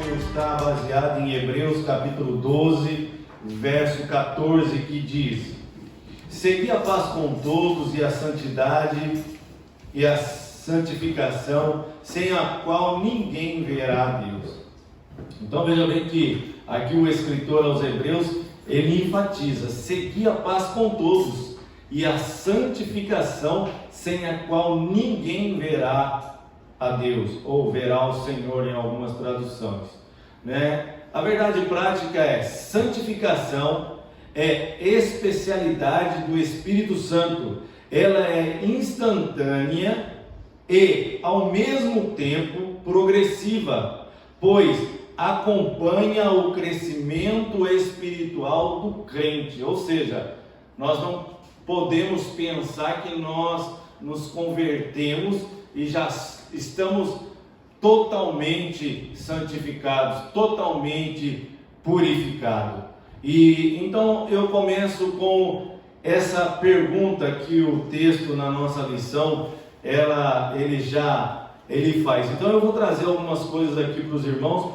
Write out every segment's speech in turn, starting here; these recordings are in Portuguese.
está baseado em Hebreus capítulo 12, verso 14, que diz: segui a paz com todos e a santidade e a santificação, sem a qual ninguém verá a Deus. Então veja bem que aqui o escritor aos Hebreus, ele enfatiza: seguir a paz com todos e a santificação, sem a qual ninguém verá a Deus, ou verá o Senhor em algumas traduções, né? A verdade prática é: santificação é especialidade do Espírito Santo, ela é instantânea e ao mesmo tempo progressiva, pois acompanha o crescimento espiritual do crente. Ou seja, nós não podemos pensar que nós nos convertemos e já estamos totalmente santificados, totalmente purificados. E então eu começo com essa pergunta que o texto na nossa lição ele faz. Então eu vou trazer algumas coisas aqui para os irmãos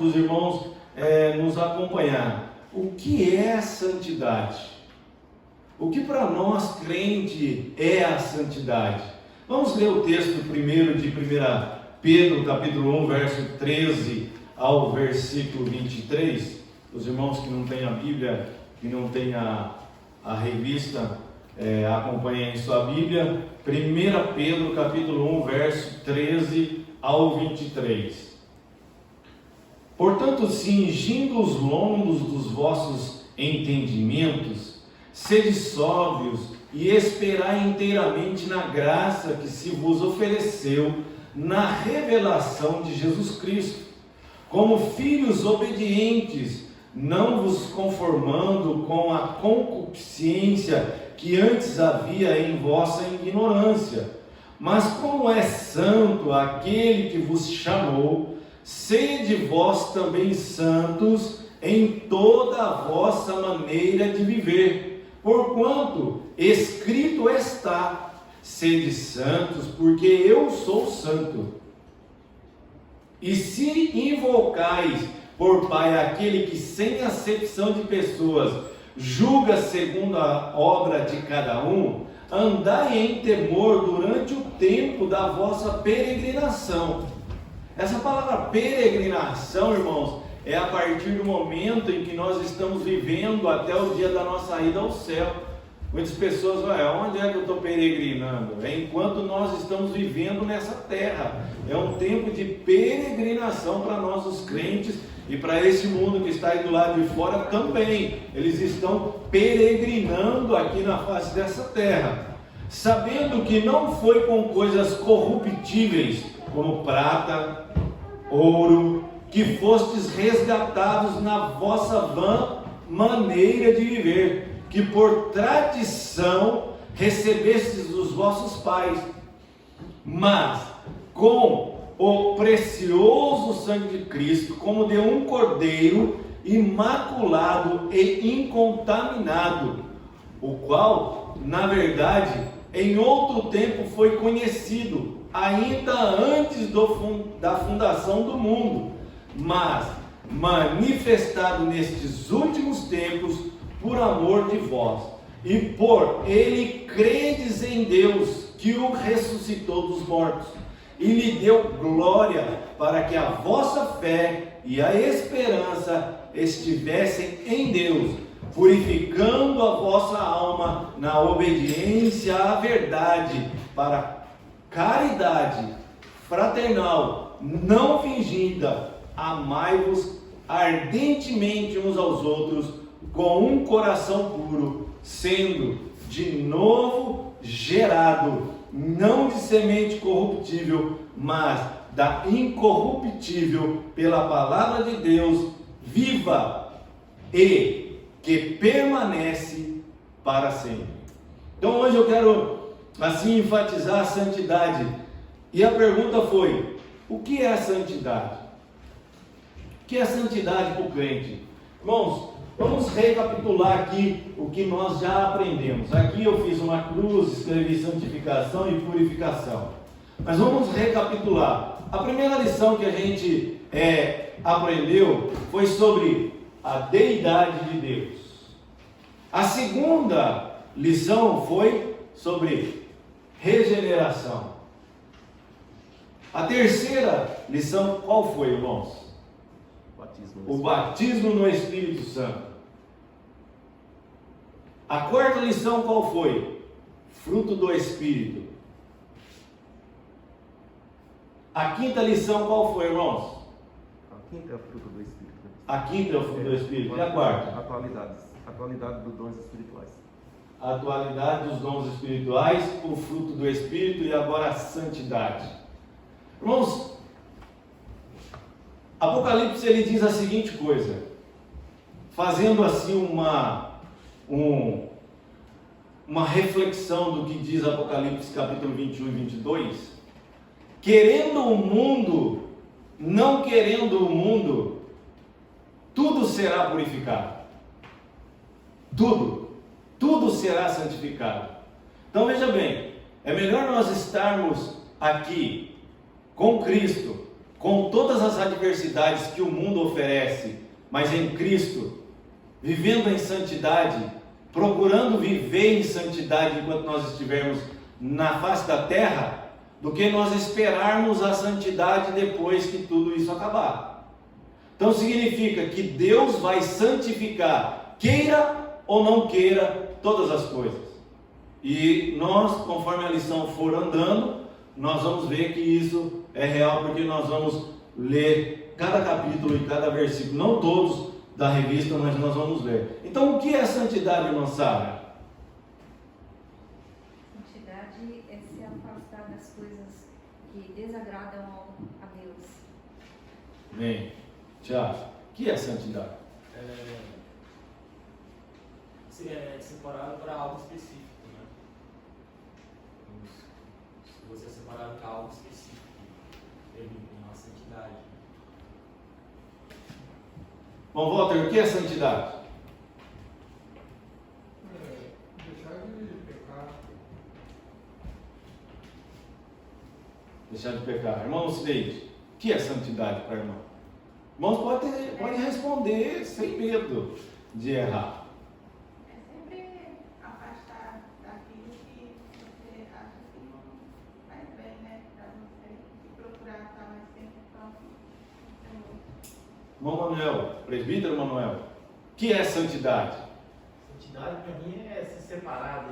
nos acompanhar. O que é santidade? O que para nós crente é a santidade? Vamos ler o texto primeiro de 1 Pedro, capítulo 1, verso 13 ao versículo 23. Os irmãos que não têm a Bíblia, que não têm a revista, acompanhem sua Bíblia. 1 Pedro, capítulo 1, verso 13 ao 23. Portanto, cingindo os lombos dos vossos entendimentos, sede sóbrios e esperai inteiramente na graça que se vos ofereceu na revelação de Jesus Cristo. Como filhos obedientes, não vos conformando com a concupiscência que antes havia em vossa ignorância, mas como é santo aquele que vos chamou, sede vós também santos em toda a vossa maneira de viver, porquanto escrito está: sede santos, porque eu sou santo. E se invocais por Pai aquele que sem acepção de pessoas julga segundo a obra de cada um, andai em temor durante o tempo da vossa peregrinação. Essa palavra peregrinação, irmãos, é a partir do momento em que nós estamos vivendo até o dia da nossa ida ao céu. Muitas pessoas vão: onde é que eu estou peregrinando? É enquanto nós estamos vivendo nessa terra. É um tempo de peregrinação para nós os crentes e para esse mundo que está aí do lado de fora também. Eles estão peregrinando aqui na face dessa terra, sabendo que não foi com coisas corruptíveis, como prata, ouro, que fostes resgatados na vossa vã maneira de viver, que por tradição recebestes dos vossos pais, mas com o precioso sangue de Cristo, como de um cordeiro imaculado e incontaminado, o qual, na verdade, em outro tempo foi conhecido, ainda antes da fundação do mundo, mas manifestado nestes últimos tempos por amor de vós, e por ele credes em Deus, que o ressuscitou dos mortos, e lhe deu glória, para que a vossa fé e a esperança estivessem em Deus, purificando a vossa alma na obediência à verdade, para caridade fraternal, não fingida. Amai-vos ardentemente uns aos outros, com um coração puro, sendo de novo gerado, não de semente corruptível, mas da incorruptível, pela palavra de Deus, viva e que permanece para sempre. Então hoje eu quero assim enfatizar a santidade. E a pergunta foi: o que é a santidade? O que é santidade para o crente? Irmãos, vamos recapitular aqui o que nós já aprendemos. Aqui eu fiz uma cruz, escrevi santificação e purificação. Mas vamos recapitular. A primeira lição que a gente aprendeu foi sobre a deidade de Deus. A segunda lição foi sobre regeneração. A terceira lição qual foi, irmãos? O batismo no Espírito Santo. A quarta lição qual foi? Fruto do Espírito. A quinta lição qual foi, irmãos? A quinta é o fruto do Espírito. A quinta é o fruto do Espírito. E a quarta? Atualidade dos dons espirituais. A atualidade dos dons espirituais, o fruto do Espírito e agora a santidade. Irmãos, Apocalipse ele diz a seguinte coisa, fazendo assim uma reflexão do que diz Apocalipse capítulo 21 e 22, querendo o mundo, não querendo o mundo, tudo será purificado, tudo será santificado. Então veja bem, é melhor nós estarmos aqui com Cristo, com todas as adversidades que o mundo oferece, mas em Cristo, vivendo em santidade, procurando viver em santidade enquanto nós estivermos na face da terra, do que nós esperarmos a santidade depois que tudo isso acabar. Então significa que Deus vai santificar, queira ou não queira, todas as coisas. E nós, conforme a lição for andando, nós vamos ver que isso é real, porque nós vamos ler cada capítulo e cada versículo, não todos da revista, mas nós vamos ler. Então, o que é santidade, irmã Sara? Santidade é se afastar das coisas que desagradam a Deus. Bem, Tiago, o que é santidade? É separado para algo específico, né? Se você é separado para algo específico, ele tem uma santidade. Bom, Walter, o que é santidade? Deixar de pecar. Deixar de pecar. Irmão Cideide, o que é santidade para irmão? Irmãos, pode responder sem medo de errar. Afastar daquilo que você acha que não faz bem, né, para você, e procurar estar mais tempo próximo do Senhor. Irmão Manuel, presbítero Manuel, o que é santidade? Santidade para mim é se separar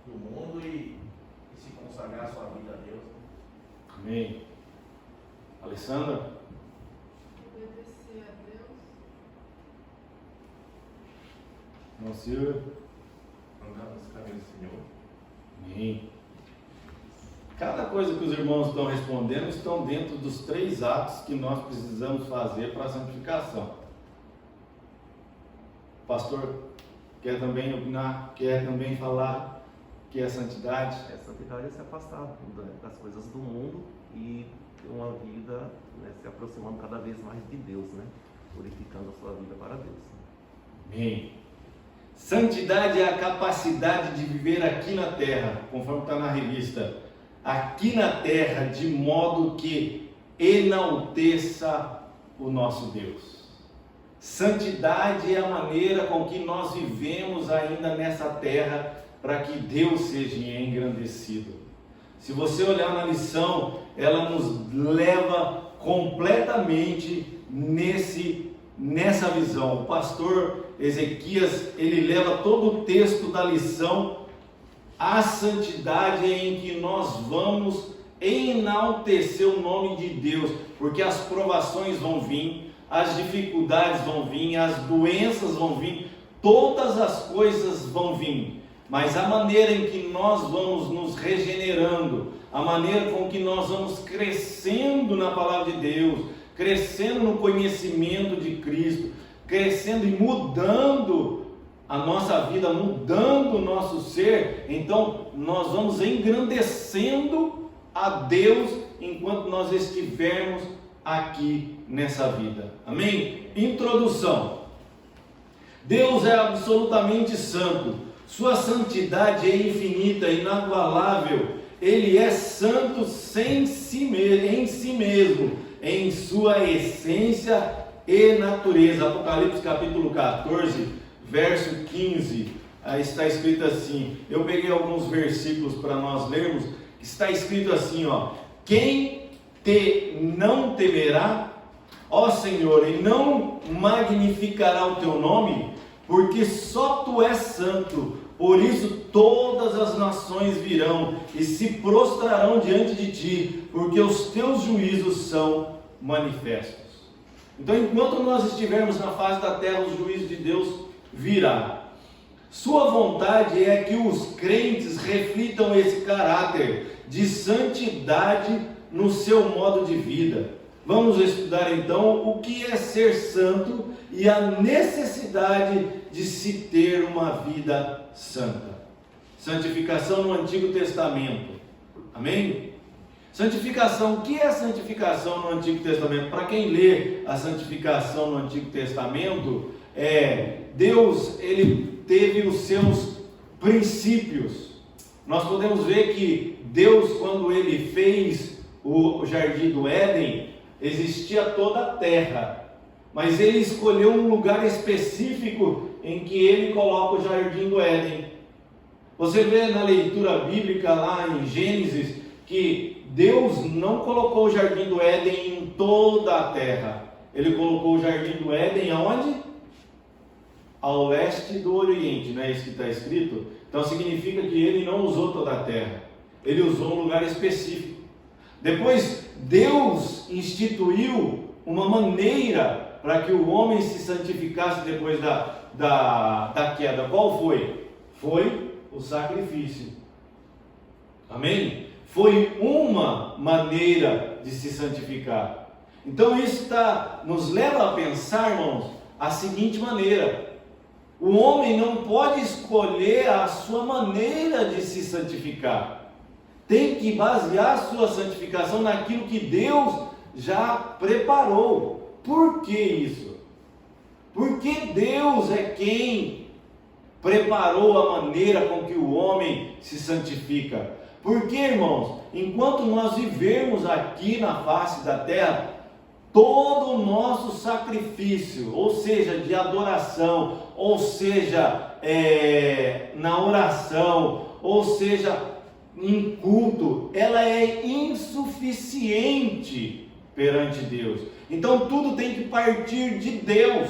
do mundo e se consagrar a sua vida a Deus. Amém. Alessandra? Obedecer a Deus. Irmão Silvio? Andar nos caminhos do Senhor. Amém. Cada coisa que os irmãos estão respondendo estão dentro dos 3 atos que nós precisamos fazer para a santificação. O pastor quer também opinar, quer também falar que é santidade. Santidade é se afastar das coisas do mundo e ter uma vida, né, se aproximando cada vez mais de Deus, né? Purificando a sua vida para Deus. Amém. Santidade é a capacidade de viver aqui na terra, conforme está na revista, aqui na terra, de modo que enalteça o nosso Deus. Santidade é a maneira com que nós vivemos ainda nessa terra, para que Deus seja engrandecido. Se você olhar na lição, ela nos leva completamente nessa visão. O pastor Ezequias, ele leva todo o texto da lição à santidade em que nós vamos enaltecer o nome de Deus, porque as provações vão vir, as dificuldades vão vir, as doenças vão vir, todas as coisas vão vir, mas a maneira em que nós vamos nos regenerando, a maneira com que nós vamos crescendo na palavra de Deus, crescendo no conhecimento de Cristo, crescendo e mudando a nossa vida, mudando o nosso ser, então nós vamos engrandecendo a Deus enquanto nós estivermos aqui nessa vida. Amém? Introdução. Deus é absolutamente santo, sua santidade é infinita, inabalável, ele é santo em si mesmo, em sua essência e natureza. Apocalipse capítulo 14, verso 15, aí está escrito assim, eu peguei alguns versículos para nós lermos, está escrito assim, ó: quem não temerá, ó Senhor, e não magnificará o teu nome, porque só tu és santo. Por isso todas as nações virão e se prostrarão diante de ti, porque os teus juízos são manifestos. Então, enquanto nós estivermos na face da terra, os juízos de Deus virá. Sua vontade é que os crentes reflitam esse caráter de santidade no seu modo de vida. Vamos estudar então o que é ser santo e a necessidade de se ter uma vida santa. Santificação no Antigo Testamento. Amém? Santificação, o que é santificação no Antigo Testamento? Para quem lê a santificação no Antigo Testamento, Deus, ele teve os seus princípios. Nós podemos ver que Deus, quando ele fez o jardim do Éden, existia toda a terra, mas ele escolheu um lugar específico em que ele coloca o jardim do Éden. Você vê na leitura bíblica lá em Gênesis que Deus não colocou o jardim do Éden em toda a terra. Ele colocou o jardim do Éden aonde? Ao leste do Oriente, não é isso que está escrito? Então significa que ele não usou toda a terra, ele usou um lugar específico. Depois Deus instituiu uma maneira para que o homem se santificasse depois da queda. Qual foi? Foi o sacrifício. Amém? Foi uma maneira de se santificar. Então isso nos leva a pensar, irmãos, a seguinte maneira: o homem não pode escolher a sua maneira de se santificar. Tem que basear a sua santificação naquilo que Deus já preparou. Por que isso? Porque Deus é quem preparou a maneira com que o homem se santifica. Porque, irmãos, enquanto nós vivermos aqui na face da terra, todo o nosso sacrifício, ou seja, de adoração, ou seja, na oração, ou seja, em culto, ela é insuficiente perante Deus. Então tudo tem que partir de Deus,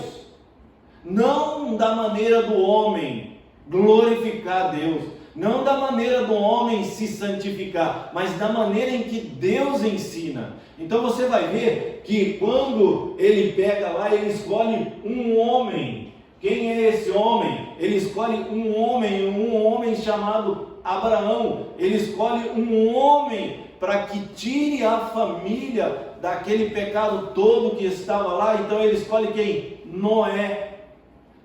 não da maneira do homem glorificar Deus, não da maneira do homem se santificar, mas da maneira em que Deus ensina. Então você vai ver que quando ele pega lá, ele escolhe um homem. Quem é esse homem? Ele escolhe um homem chamado Abraão. Ele escolhe um homem para que tire a família daquele pecado todo que estava lá. Então ele escolhe quem? Noé.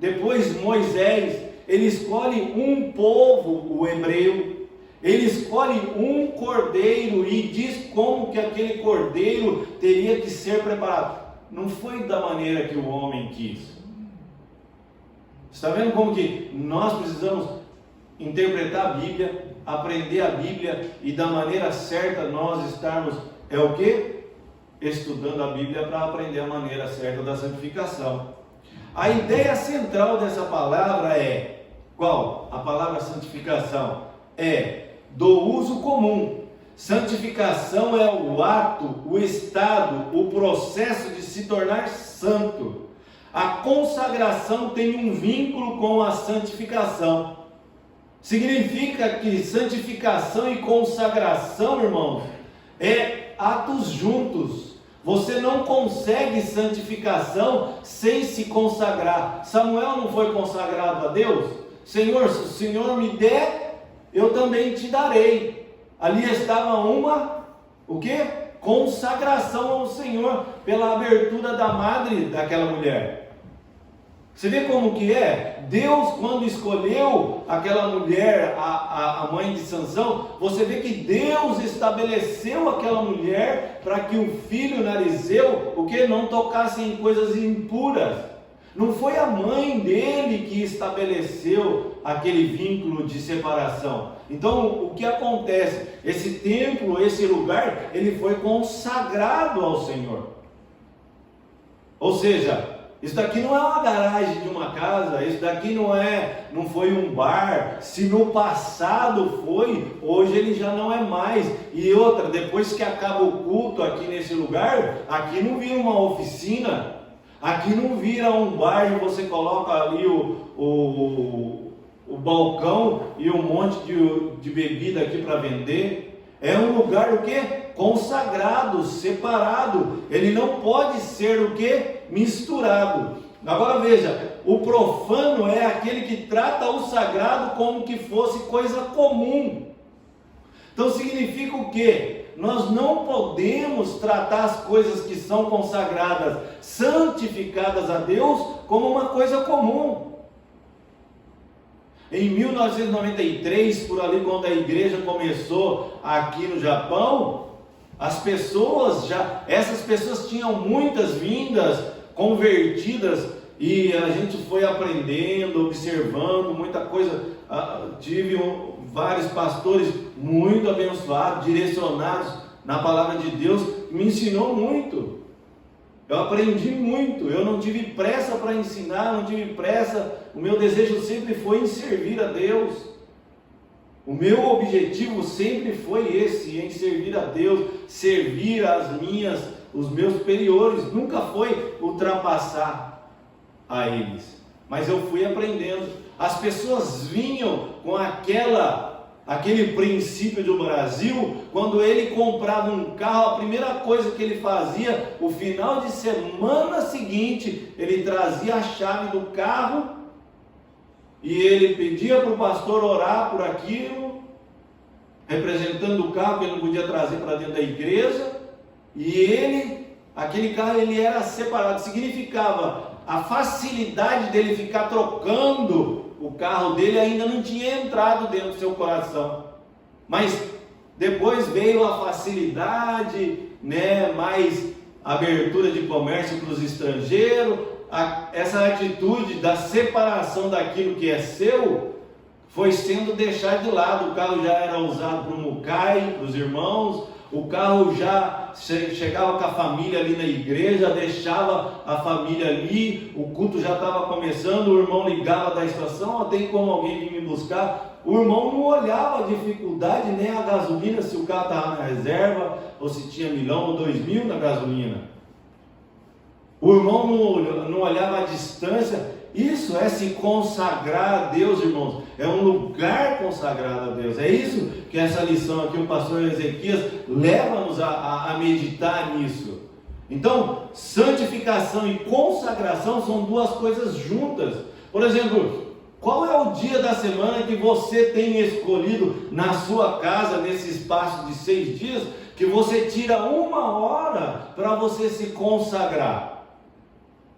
Depois Moisés. Ele escolhe um povo, o hebreu. Ele escolhe um cordeiro e diz como que aquele cordeiro teria que ser preparado. Não foi da maneira que o homem quis. Está vendo como que nós precisamos interpretar a Bíblia, aprender a Bíblia e da maneira certa nós estarmos, o quê? Estudando a Bíblia para aprender a maneira certa da santificação. A ideia central dessa palavra é qual? A palavra santificação é do uso comum. Santificação é o ato, o estado, o processo de se tornar santo. A consagração tem um vínculo com a santificação. Significa que santificação e consagração, irmãos, é atos juntos. Você não consegue santificação sem se consagrar. Samuel não foi consagrado a Deus? Senhor, se o Senhor me der, eu também te darei. Ali estava o quê? Consagração ao Senhor, pela abertura da madre daquela mulher. Você vê como que é? Deus, quando escolheu aquela mulher, a mãe de Sansão, você vê que Deus estabeleceu aquela mulher para que o filho Narizeu, não tocasse em coisas impuras. Não foi a mãe dele que estabeleceu aquele vínculo de separação. Então, o que acontece? Esse templo, esse lugar, ele foi consagrado ao Senhor. Ou seja, isso daqui não é uma garagem de uma casa, isso daqui não foi um bar. Se no passado foi, hoje ele já não é mais. E outra, depois que acaba o culto aqui nesse lugar, aqui não vira uma oficina, aqui não vira um bar e você coloca ali o balcão e um monte de bebida aqui para vender. É um lugar o quê? Consagrado, separado. Ele não pode ser o quê? Misturado. Agora veja, o profano é aquele que trata o sagrado como que fosse coisa comum. Então significa o quê? Nós não podemos tratar as coisas que são consagradas, santificadas a Deus, como uma coisa comum. Em 1993, por ali, quando a igreja começou aqui no Japão, essas pessoas tinham muitas vindas, convertidas, e a gente foi aprendendo, observando muita coisa. Tive vários pastores muito abençoados, direcionados na palavra de Deus, que me ensinou muito. Eu aprendi muito, eu não tive pressa para ensinar, não tive pressa. O meu desejo sempre foi em servir a Deus. O meu objetivo sempre foi esse, em servir a Deus, servir os meus superiores. Nunca foi ultrapassar a eles. Mas eu fui aprendendo. As pessoas vinham com aquele princípio do Brasil. Quando ele comprava um carro, a primeira coisa que ele fazia, o final de semana seguinte, ele trazia a chave do carro e ele pedia para o pastor orar por aquilo, representando o carro que ele não podia trazer para dentro da igreja. E aquele carro ele era separado. Significava a facilidade dele ficar trocando o carro dele ainda não tinha entrado dentro do seu coração. Mas depois veio a facilidade, mais abertura de comércio para os estrangeiros. Essa atitude da separação daquilo que é seu foi sendo deixada de lado. O carro já era usado para o mucai, para os irmãos. O carro já chegava com a família ali na igreja, deixava a família ali, o culto já estava começando, o irmão ligava da estação, tem como alguém vir me buscar? O irmão não olhava a dificuldade, nem a gasolina, se o carro estava na reserva, ou se tinha 1.000 ou 2.000 na gasolina. O irmão não olhava a distância. Isso é se consagrar a Deus, irmãos. É um lugar consagrado a Deus. É isso que essa lição aqui, o pastor Ezequias, leva-nos a meditar nisso. Então, santificação e consagração são duas coisas juntas. Por exemplo, qual é o dia da semana que você tem escolhido na sua casa, nesse espaço de 6 dias, que você tira 1 hora para você se consagrar?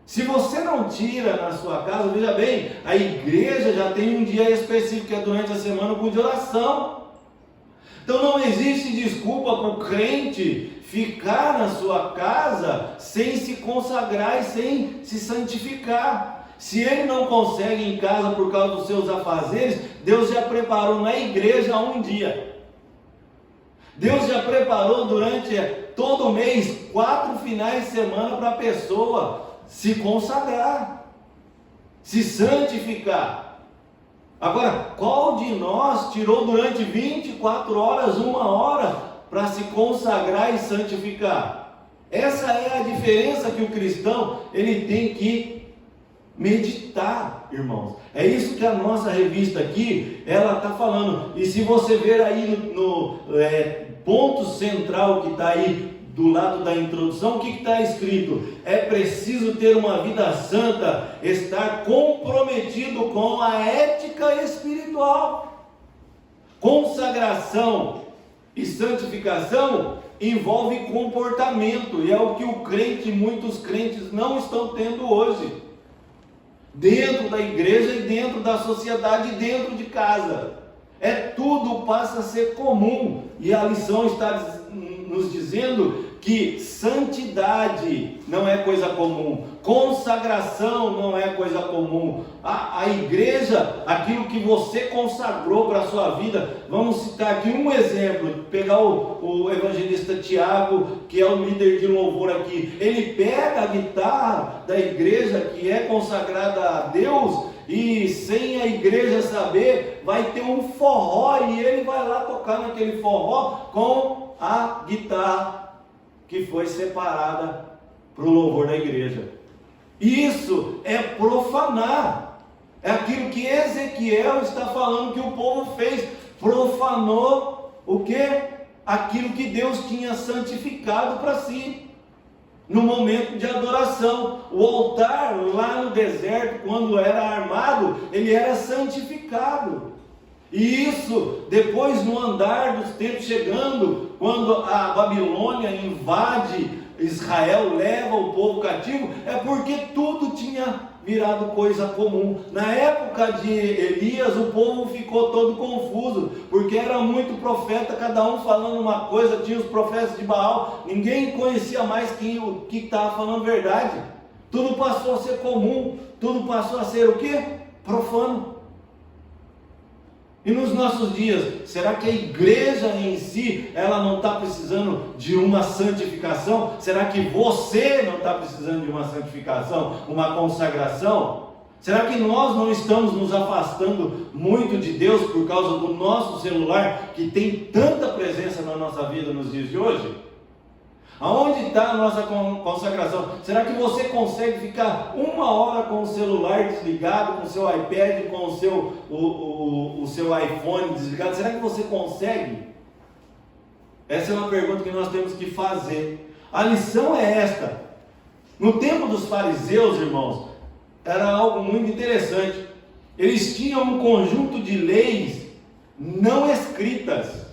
Se você não tira na sua casa, veja bem, a igreja já tem um dia específico, que é durante a semana, o culto de oração. Então não existe desculpa para o crente ficar na sua casa sem se consagrar e sem se santificar. Se ele não consegue em casa por causa dos seus afazeres, Deus já preparou na igreja um dia. Deus já preparou durante todo mês 4 finais de semana para a pessoa se consagrar, se santificar. Agora, qual de nós tirou durante 24 horas, 1 hora, para se consagrar e santificar? Essa é a diferença que o cristão ele tem que meditar, irmãos. É isso que a nossa revista aqui, ela está falando. E se você ver aí no ponto central que está aí, do lado da introdução, o que está escrito? É preciso ter uma vida santa, estar comprometido com a ética espiritual. Consagração e santificação envolve comportamento, e é o que muitos crentes não estão tendo hoje, dentro da igreja e dentro da sociedade e dentro de casa. Tudo passa a ser comum, e a lição está nos dizendo que santidade não é coisa comum, consagração não é coisa comum. A igreja, aquilo que você consagrou para a sua vida, vamos citar aqui um exemplo, pegar o evangelista Tiago, que é o líder de louvor aqui, ele pega a guitarra da igreja que é consagrada a Deus, e sem a igreja saber, vai ter um forró, e ele vai lá tocar naquele forró com a guitarra que foi separada para o louvor da igreja. Isso é profanar. É aquilo que Ezequiel está falando que o povo fez. Profanou o quê? Aquilo que Deus tinha santificado para si. No momento de adoração. O altar lá no deserto, quando era armado, ele era santificado. E isso, depois no andar dos tempos chegando, quando a Babilônia invade Israel, leva o povo cativo, é porque tudo tinha virado coisa comum. Na época de Elias, o povo ficou todo confuso, porque era muito profeta, cada um falando uma coisa, tinha os profetas de Baal, ninguém conhecia mais o que estava falando verdade. Tudo passou a ser comum, tudo passou a ser o quê? Profano. E nos nossos dias, será que a igreja em si, ela não está precisando de uma santificação? Será que você não está precisando de uma santificação, uma consagração? Será que nós não estamos nos afastando muito de Deus por causa do nosso celular, que tem tanta presença na nossa vida nos dias de hoje? Aonde está a nossa consagração? Será que você consegue ficar 1 hora com o celular desligado, com o seu iPad, com o seu iPhone desligado? Será que você consegue? Essa é uma pergunta que nós temos que fazer. A lição é esta. No tempo dos fariseus, irmãos, era algo muito interessante. Eles tinham um conjunto de leis não escritas.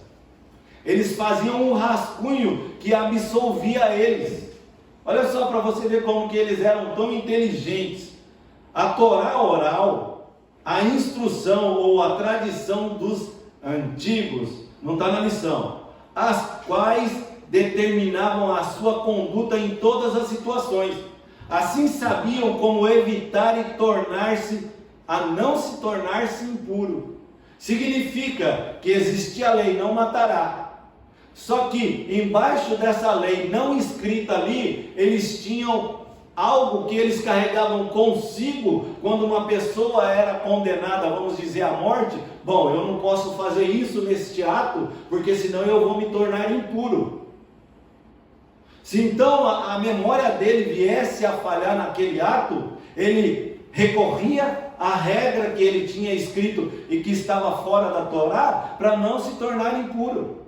Eles faziam um rascunho que absolvia eles. Olha só para você ver como que eles eram tão inteligentes. A Torá oral, a instrução ou a tradição dos antigos, não está na lição, as quais determinavam a sua conduta em todas as situações. Assim sabiam como evitar e não se tornar-se impuro. Significa que existia a lei, não matará. Só que embaixo dessa lei não escrita ali, eles tinham algo que eles carregavam consigo quando uma pessoa era condenada, vamos dizer, à morte. Bom, eu não posso fazer isso neste ato, porque senão eu vou me tornar impuro. Se então a memória dele viesse a falhar naquele ato, ele recorria à regra que ele tinha escrito e que estava fora da Torá, para não se tornar impuro.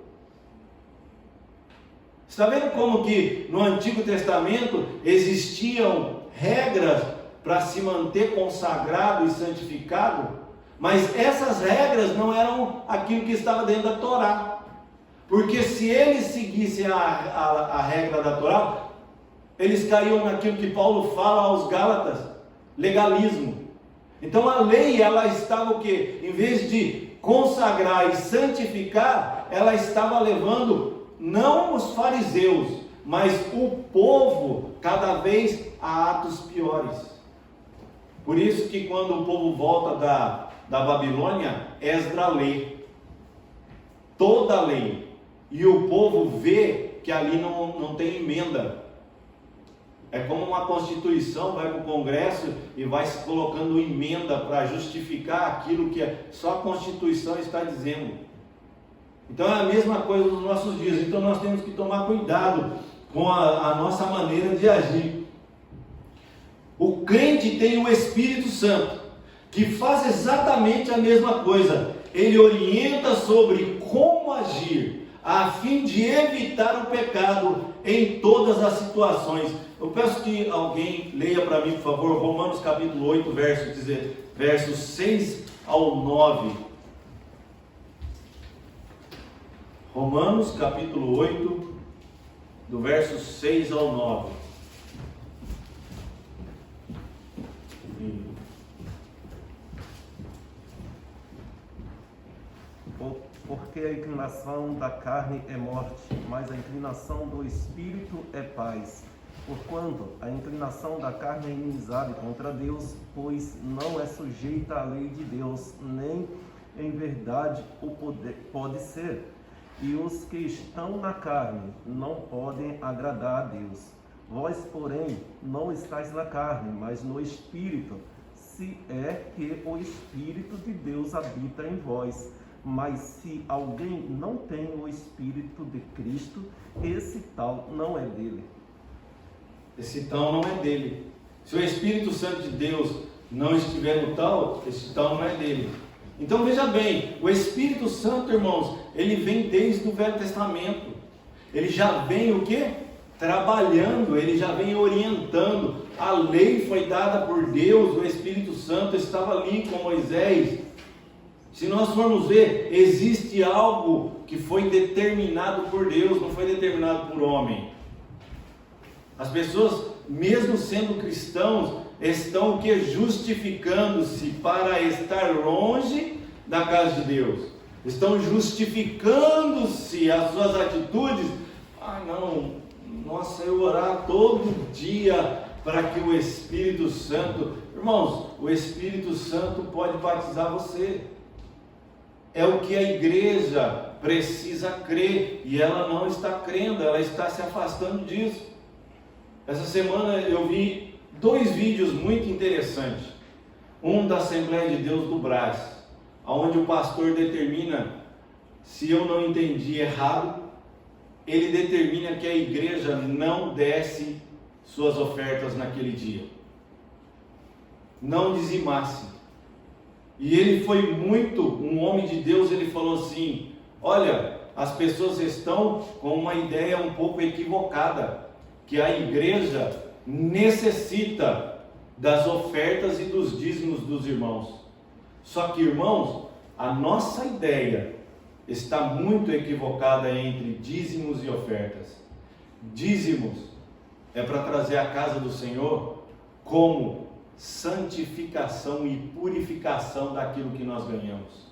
Está vendo como que no Antigo Testamento existiam regras para se manter consagrado e santificado? Mas essas regras não eram aquilo que estava dentro da Torá. Porque se eles seguissem a regra da Torá, eles caíam naquilo que Paulo fala aos Gálatas, legalismo. Então a lei, ela estava o quê? Em vez de consagrar e santificar, ela estava levando não os fariseus, mas o povo cada vez a atos piores. Por isso que quando o povo volta da Babilônia, Esdra lê toda a lei, e o povo vê que ali não tem emenda. É como uma Constituição, vai para o Congresso e vai se colocando emenda para justificar aquilo que só a Constituição está dizendo. Então é a mesma coisa nos nossos dias. Então nós temos que tomar cuidado com a nossa maneira de agir. O crente tem o Espírito Santo, que faz exatamente a mesma coisa. Ele orienta sobre como agir, a fim de evitar o pecado em todas as situações. Eu peço que alguém leia para mim, por favor, Romanos capítulo 8, versos 6 ao 9. Romanos capítulo 8, do verso 6 ao 9. Porque a inclinação da carne é morte, mas a inclinação do Espírito é paz. Porquanto a inclinação da carne é inimizade contra Deus, pois não é sujeita à lei de Deus, nem em verdade pode ser. E os que estão na carne não podem agradar a Deus. Vós, porém, não estáis na carne, mas no Espírito, se é que o Espírito de Deus habita em vós. Mas se alguém não tem o Espírito de Cristo, esse tal não é dele. Esse tal não é dele. Se o Espírito Santo de Deus não estiver no tal, esse tal não é dele. Então veja bem, o Espírito Santo, irmãos, ele vem desde o Velho Testamento. Ele já vem o quê? Trabalhando, ele já vem orientando. A lei foi dada por Deus, o Espírito Santo estava ali com Moisés. Se nós formos ver, existe algo que foi determinado por Deus, não foi determinado por homem. As pessoas, mesmo sendo cristãos, estão o que? Justificando-se para estar longe da casa de Deus. Estão justificando-se as suas atitudes. Nossa, eu orar todo dia para que o Espírito Santo... Irmãos, o Espírito Santo pode batizar você. É o que a igreja precisa crer, e ela não está crendo, ela está se afastando disso. Essa semana eu vi 2 vídeos muito interessantes. Um da Assembleia de Deus do Brás, onde o pastor determina, se eu não entendi errado, ele determina que a igreja não desse suas ofertas naquele dia. Não dizimasse. E ele foi um homem de Deus, ele falou assim: olha, as pessoas estão com uma ideia um pouco equivocada, que a igreja necessita das ofertas e dos dízimos dos irmãos. Só que, irmãos, a nossa ideia está muito equivocada entre dízimos e ofertas. Dízimos é para trazer a casa do Senhor como santificação e purificação daquilo que nós ganhamos.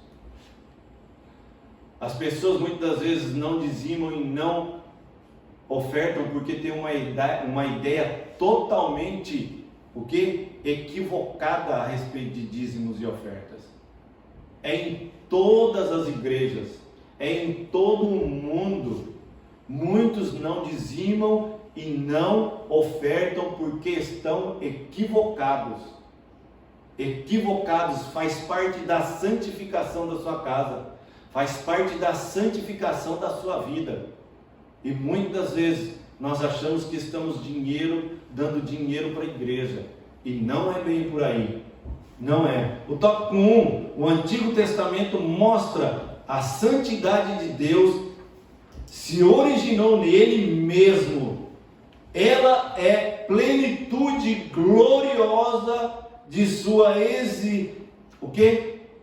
As pessoas muitas vezes não dizimam e não ofertam porque tem uma ideia totalmente equivocada a respeito de dízimos e ofertas. É em todas as igrejas, é em todo o mundo. Muitos não dizimam e não ofertam porque estão equivocados. Equivocados faz parte da santificação da sua casa, faz parte da santificação da sua vida. E muitas vezes nós achamos que estamos dando dinheiro para a igreja, e não é bem por aí. Não é. O tópico 1, o Antigo Testamento mostra a santidade de Deus, se originou nele mesmo. Ela é plenitude gloriosa de sua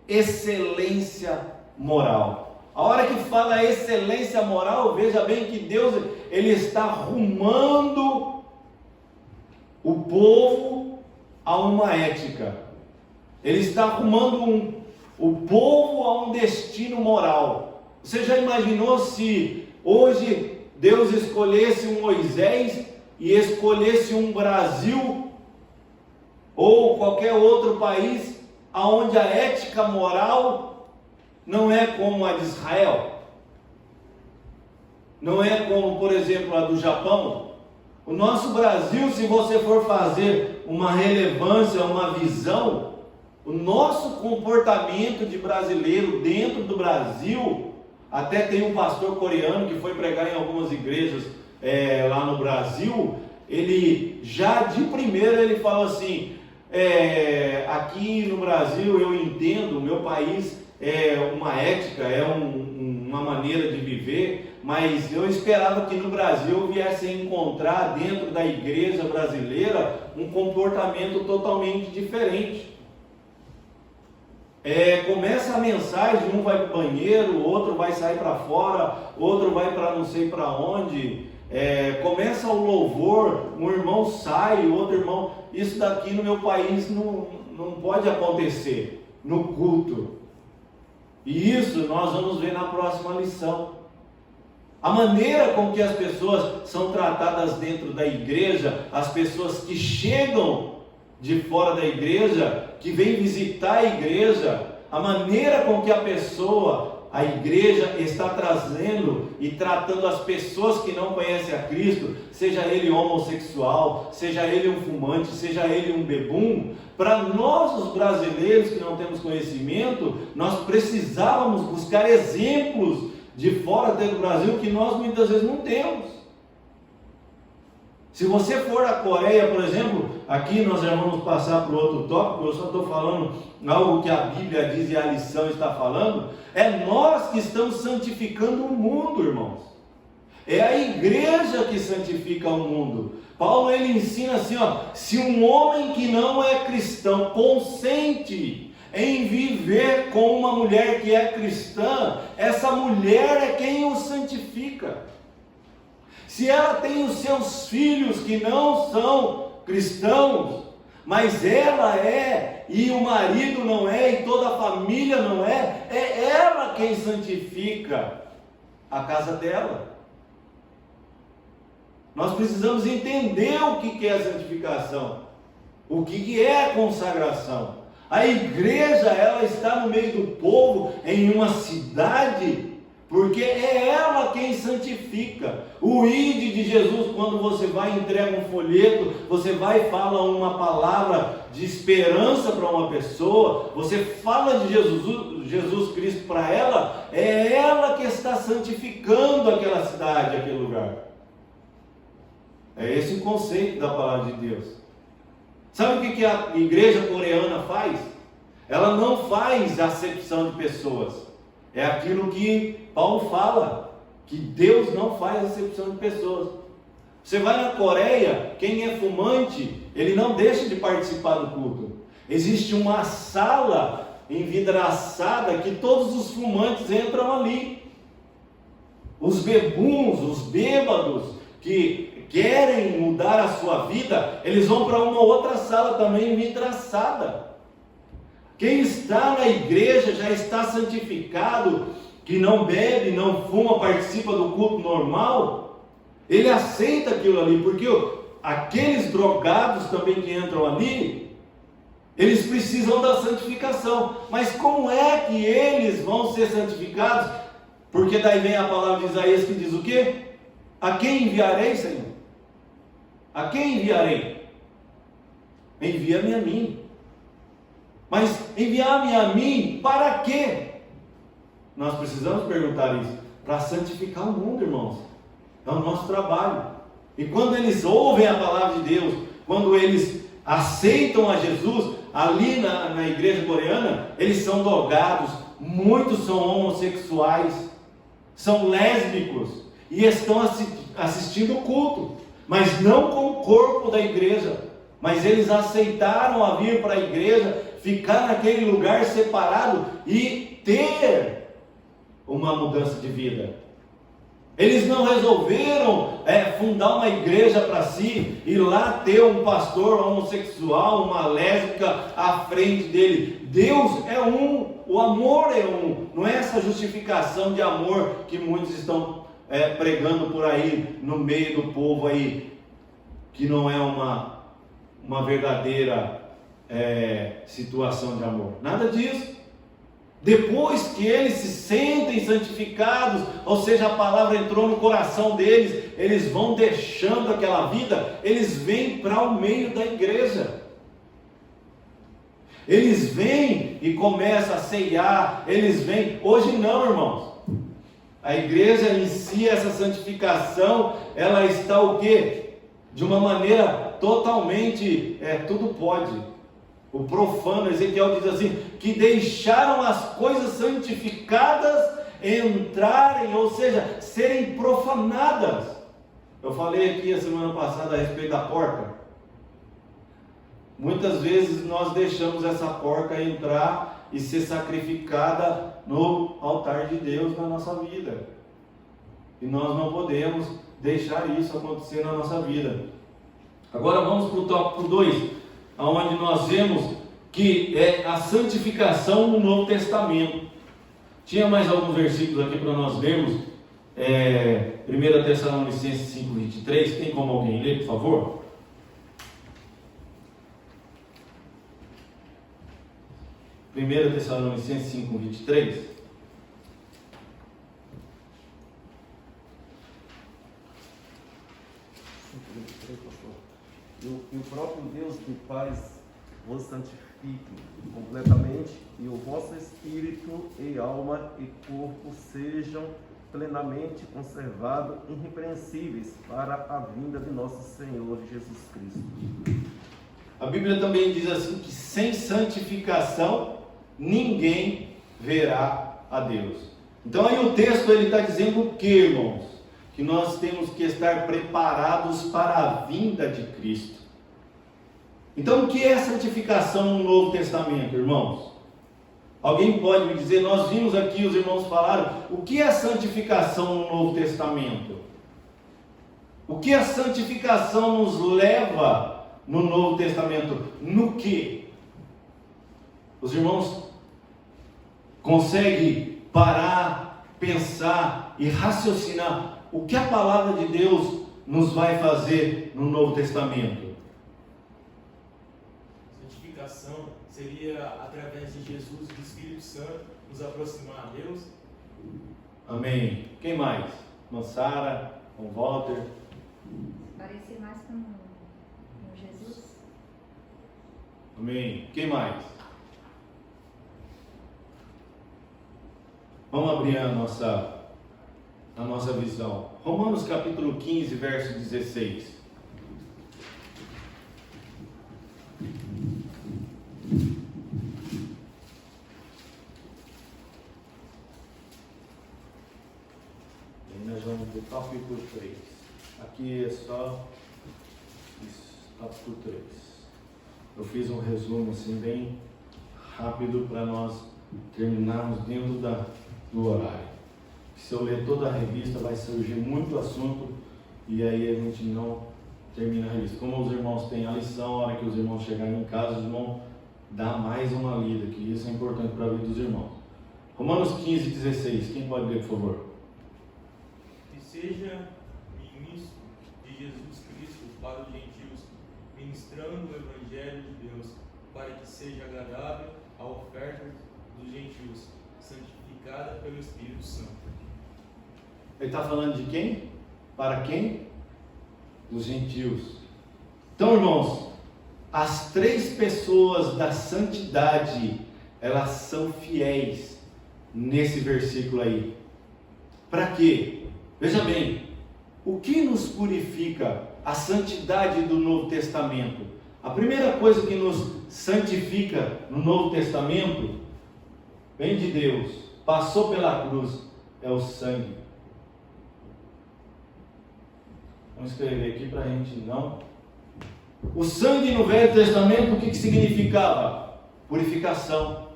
excelência moral. A hora que fala excelência moral, veja bem que Deus, ele está arrumando o povo a uma ética. Ele está arrumando o povo a um destino moral. Você já imaginou se hoje Deus escolhesse um Moisés e escolhesse um Brasil ou qualquer outro país onde a ética moral não é como a de Israel? Não é como, por exemplo, a do Japão? O nosso Brasil, se você for fazer uma relevância, uma visão, o nosso comportamento de brasileiro dentro do Brasil, até tem um pastor coreano que foi pregar em algumas igrejas lá no Brasil, ele já de primeira ele falou assim, aqui no Brasil eu entendo, o meu país é uma ética, é uma maneira de viver, mas eu esperava que no Brasil eu viesse a encontrar dentro da igreja brasileira um comportamento totalmente diferente. Começa a mensagem, um vai para o banheiro, o outro vai sair para fora, outro vai para não sei para onde, começa o louvor, um irmão sai, o outro irmão, isso daqui no meu país não pode acontecer no culto. E isso nós vamos ver na próxima lição. A maneira com que as pessoas são tratadas dentro da igreja, as pessoas que chegam de fora da igreja, que vêm visitar a igreja, a maneira com que a igreja está trazendo e tratando as pessoas que não conhecem a Cristo, seja ele homossexual, seja ele um fumante, seja ele um bebum. Para nós, os brasileiros que não temos conhecimento, nós precisávamos buscar exemplos de fora do Brasil que nós muitas vezes não temos. Se você for à Coreia, por exemplo, aqui nós já vamos passar para outro tópico, eu só estou falando algo que a Bíblia diz e a lição está falando. É nós que estamos santificando o mundo, irmãos. É a igreja que santifica o mundo. Paulo ele ensina assim, se um homem que não é cristão consente em viver com uma mulher que é cristã, essa mulher é quem o santifica. Se ela tem os seus filhos que não são cristãos, mas ela é, e o marido não é, e toda a família não é ela quem santifica a casa dela. Nós precisamos entender o que é a santificação, o que é a consagração. A igreja, ela está no meio do povo, em uma cidade, porque é ela quem santifica. O ide de Jesus, quando você vai e entrega um folheto, você vai e fala uma palavra de esperança para uma pessoa, você fala de Jesus Cristo para ela, é ela que está santificando aquela cidade, aquele lugar. É esse o conceito da palavra de Deus. Sabe o que a igreja coreana faz? Ela não faz acepção de pessoas. É aquilo que Paulo fala, que Deus não faz acepção de pessoas. Você vai na Coreia, quem é fumante, ele não deixa de participar do culto. Existe uma sala envidraçada que todos os fumantes entram ali. Os bebuns, os bêbados, que querem mudar a sua vida, eles vão para uma outra sala também envidraçada. Quem está na igreja já está santificado, que não bebe, não fuma, participa do culto normal, ele aceita aquilo ali, porque aqueles drogados também que entram ali, eles precisam da santificação. Mas como é que eles vão ser santificados? Porque daí vem a palavra de Isaías que diz o quê? A quem enviarei, Senhor? A quem enviarei? Envia-me a mim. Mas enviar-me a mim para quê? Nós precisamos perguntar isso. Para santificar o mundo, irmãos. É o nosso trabalho. E quando eles ouvem a palavra de Deus, quando eles aceitam a Jesus, ali na igreja coreana, eles são drogados, muitos são homossexuais, são lésbicos, e estão assistindo o culto, mas não com o corpo da igreja. Mas eles aceitaram a vir para a igreja, ficar naquele lugar separado e ter uma mudança de vida. Eles não resolveram fundar uma igreja para si e lá ter um pastor homossexual, uma lésbica à frente dele. Deus é um, o amor é um. Não é essa justificação de amor que muitos estão pregando por aí no meio do povo aí, que não é uma verdadeira situação de amor. Nada disso. Depois que eles se sentem santificados, ou seja, a palavra entrou no coração deles, eles vão deixando aquela vida, eles vêm para o meio da igreja. Eles vêm e começam a ceiar, eles vêm. Hoje não, irmãos. A igreja em si, essa santificação, ela está o quê? De uma maneira totalmente, tudo pode. O profano, Ezequiel diz assim, que deixaram as coisas santificadas entrarem, ou seja, serem profanadas. Eu falei aqui a semana passada a respeito da porca. Muitas vezes nós deixamos essa porca entrar e ser sacrificada no altar de Deus na nossa vida. E nós não podemos deixar isso acontecer na nossa vida. Agora vamos para o tópico 2. Onde nós vemos que é a santificação no Novo Testamento. Tinha mais alguns versículos aqui para nós lermos. 1 Tessalonicenses 5:23. Tem como alguém ler, por favor? Primeira Tessalonicenses 5:23. E o próprio Deus de paz vos santifique completamente, e o vosso espírito e alma e corpo sejam plenamente conservados, irrepreensíveis para a vinda de nosso Senhor Jesus Cristo. A Bíblia também diz assim, que sem santificação ninguém verá a Deus. Então aí o texto ele está dizendo o que, irmãos? Que nós temos que estar preparados para a vinda de Cristo. Então o que é santificação no Novo Testamento, irmãos? Alguém pode me dizer? Nós vimos aqui, os irmãos falaram, o que é santificação no Novo Testamento? O que a santificação nos leva no Novo Testamento? No que? Os irmãos conseguem parar, pensar e raciocinar o que a palavra de Deus nos vai fazer no Novo Testamento? Santificação seria através de Jesus e do Espírito Santo nos aproximar a Deus. Amém. Quem mais? Mansara, com Walter. Parecer mais com Jesus. Amém. Quem mais? Vamos abrir a nossa visão. Romanos capítulo 15, verso 16. E nós vamos para o tópico 3. Aqui é só isso, tópico 3. Eu fiz um resumo assim bem rápido para nós terminarmos dentro do horário. Se eu ler toda a revista vai surgir muito assunto e aí a gente não termina a revista. Como os irmãos têm a lição, a hora que os irmãos chegarem em casa, os irmãos dão mais uma lida, que isso é importante para a vida dos irmãos. Romanos 15, 16. Quem pode ler, por favor? Que seja ministro de Jesus Cristo para os gentios, ministrando o Evangelho de Deus, para que seja agradável a oferta dos gentios, santificada pelo Espírito Santo. Ele está falando de quem? Para quem? Dos gentios. Então, irmãos, as três pessoas da santidade, elas são fiéis nesse versículo aí. Para quê? Veja bem, o que nos purifica a santidade do Novo Testamento? A primeira coisa que nos santifica no Novo Testamento vem de Deus, passou pela cruz, é o sangue. Vamos escrever aqui para a gente não. O sangue no Velho Testamento, o que significava? Purificação,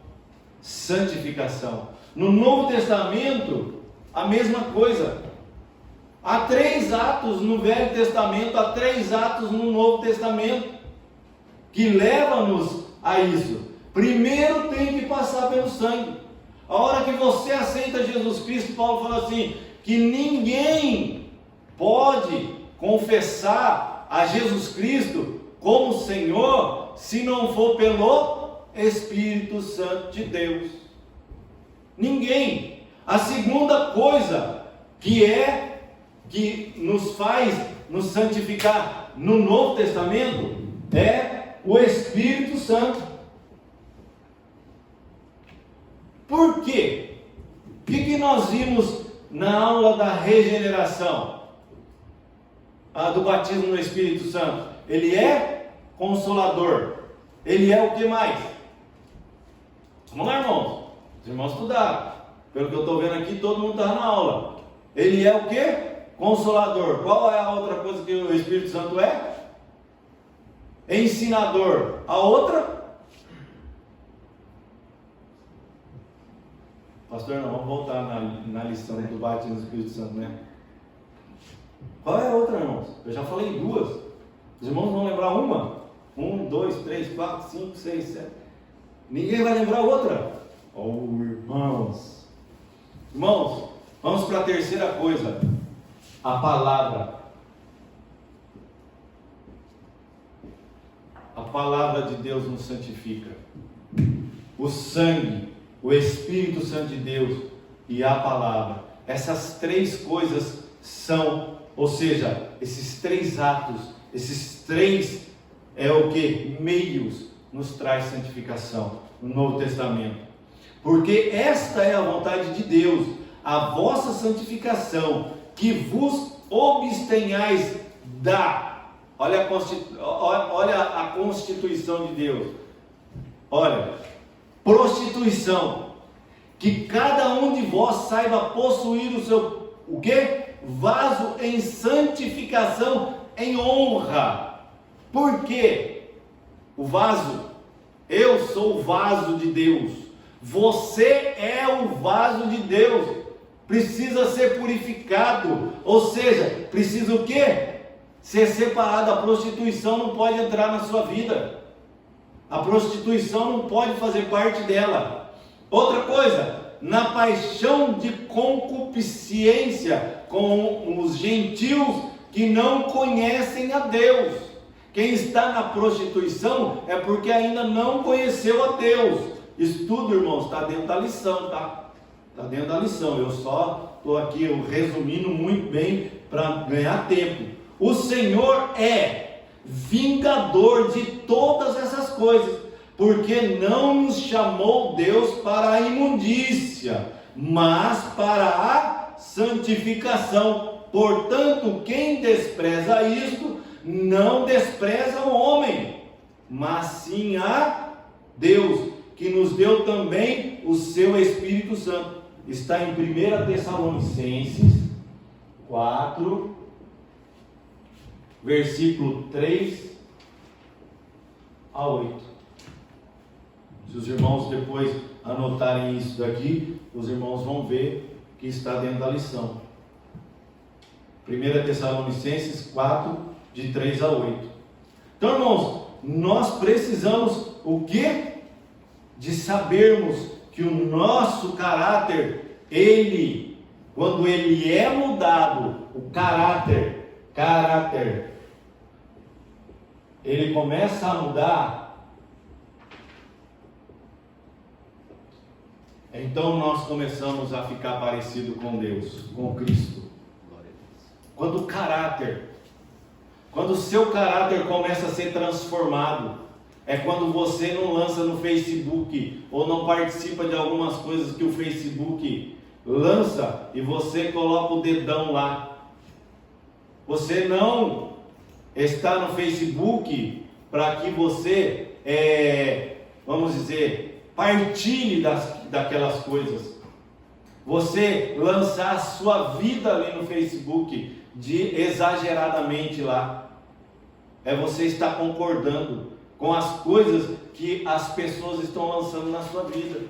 santificação. No Novo Testamento, a mesma coisa. Há 3 atos no Velho Testamento, há 3 atos no Novo Testamento, que levam-nos a isso. Primeiro tem que passar pelo sangue. A hora que você aceita Jesus Cristo, Paulo fala assim, que ninguém pode confessar a Jesus Cristo como Senhor se não for pelo Espírito Santo de Deus. Ninguém. A segunda coisa que nos faz nos santificar no Novo Testamento é o Espírito Santo. Por quê? O que nós vimos na aula da regeneração? Do batismo no Espírito Santo. Ele é consolador. Ele é o que mais? Vamos lá, irmãos. Os irmãos estudaram. Pelo que eu estou vendo aqui, todo mundo está na aula. Ele é o que? Consolador. Qual é a outra coisa que o Espírito Santo é? Ensinador. A outra? Pastor, não, vamos voltar na lição do batismo do Espírito Santo, né? Qual é a outra, irmãos? Eu já falei 2. Os irmãos vão lembrar uma? 1, 2, 3, 4, 5, 6, 7. Ninguém vai lembrar outra. Oh, irmãos. Irmãos, vamos para a terceira coisa. A palavra. A palavra de Deus nos santifica. O sangue, o Espírito Santo de Deus e a palavra. Essas três coisas são, ou seja, esses três atos, esses três meios nos traz santificação no Novo Testamento. Porque esta é a vontade de Deus, a vossa santificação, que vos abstenhais da. Olha a constituição de Deus. Olha, prostituição. Que cada um de vós saiba possuir o seu, o quê? Vaso em santificação, em honra. Por quê? O vaso, eu sou o vaso de Deus. Você é o vaso de Deus. Precisa ser purificado. Ou seja, precisa o quê? Ser separado. A prostituição não pode entrar na sua vida. A prostituição não pode fazer parte dela. Outra coisa, na paixão de concupiscência com os gentios que não conhecem a Deus. Quem está na prostituição é porque ainda não conheceu a Deus. Isso tudo, irmãos, está dentro da lição, tá? Está dentro da lição. Eu só estou aqui resumindo muito bem para ganhar tempo. O Senhor é vingador de todas essas coisas, porque não nos chamou Deus para a imundícia, mas para a santificação. Portanto, quem despreza isto, não despreza o homem, mas sim a Deus, que nos deu também o seu Espírito Santo. Está em 1 Tessalonicenses 4, versículo 3 a 8. Se os irmãos depois anotarem isso daqui, os irmãos vão ver que está dentro da lição. 1 Tessalonicenses 4, de 3 a 8. Então, irmãos, nós precisamos o quê? De sabermos que o nosso caráter, quando ele é mudado, o caráter, ele começa a mudar, então nós começamos a ficar parecido com Deus, com Cristo. Quando o seu caráter começa a ser transformado, é quando você não lança no Facebook, ou não participa de algumas coisas que o Facebook lança, e você coloca o dedão lá. Você não está no Facebook para que você, vamos dizer, partilhe daquelas coisas. Você lançar a sua vida ali no Facebook, exageradamente lá, você estar concordando com as coisas que as pessoas estão lançando na sua vida.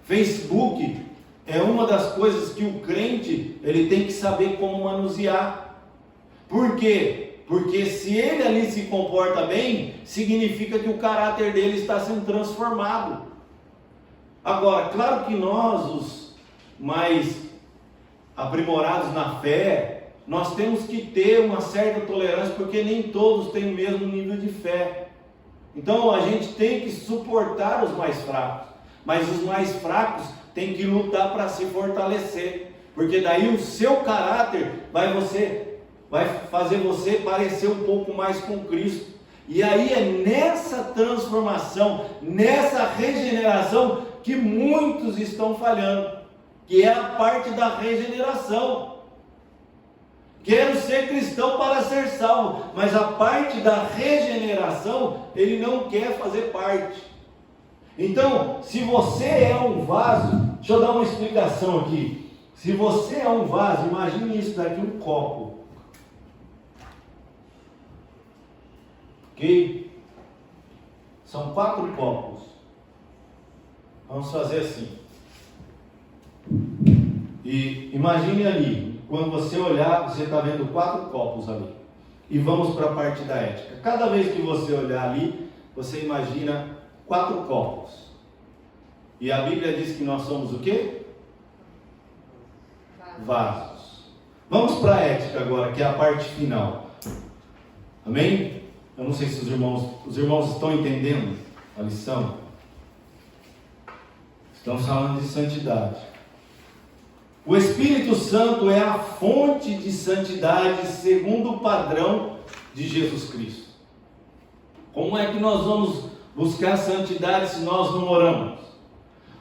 Facebook é uma das coisas que o crente ele tem que saber como manusear. Por quê? Porque se ele ali se comporta bem, significa que o caráter dele está sendo transformado. Agora, claro que nós, os mais aprimorados na fé, nós temos que ter uma certa tolerância, porque nem todos têm o mesmo nível de fé. Então a gente tem que suportar os mais fracos, mas os mais fracos têm que lutar para se fortalecer, porque daí o seu caráter vai fazer você parecer um pouco mais com Cristo. E aí é nessa transformação, nessa regeneração que muitos estão falhando, que é a parte da regeneração. Quero ser cristão para ser salvo, mas a parte da regeneração, ele não quer fazer parte. Então, se você é um vaso, deixa eu dar uma explicação aqui. Se você é um vaso, imagine isso daqui, um copo. Ok? São 4 copos. Vamos fazer assim. E imagine ali. Quando você olhar, você está vendo 4 copos ali. E vamos para a parte da ética. Cada vez que você olhar ali, você imagina 4 copos. E a Bíblia diz que nós somos o quê? vasos. Vamos para a ética agora, que é a parte final. Amém? Eu não sei se os irmãos estão entendendo a lição. Estamos falando de santidade. O Espírito Santo é a fonte de santidade segundo o padrão de Jesus Cristo. Como é que nós vamos buscar santidade se nós não oramos?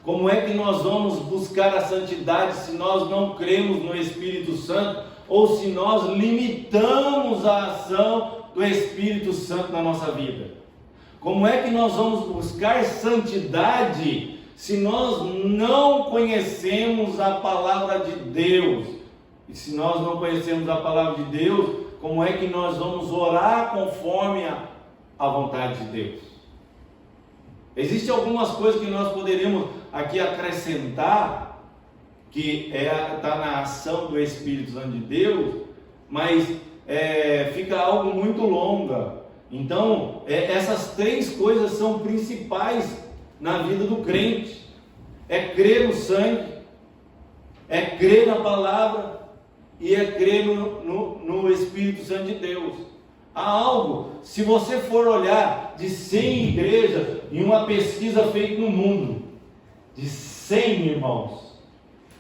Como é que nós vamos buscar a santidade se nós não cremos no Espírito Santo ou se nós limitamos a ação do Espírito Santo na nossa vida? Como é que nós vamos buscar santidade se nós não conhecemos a palavra de Deus? E se nós não conhecemos a palavra de Deus, como é que nós vamos orar conforme a vontade de Deus? Existem algumas coisas que nós poderíamos aqui acrescentar, que está na ação do Espírito Santo de Deus, mas fica algo muito longa. Então, essas três coisas são principais na vida do crente: é crer no sangue, é crer na palavra e é crer no Espírito Santo de Deus. Há algo, se você for olhar de 100 igrejas em uma pesquisa feita no mundo, de 100 irmãos,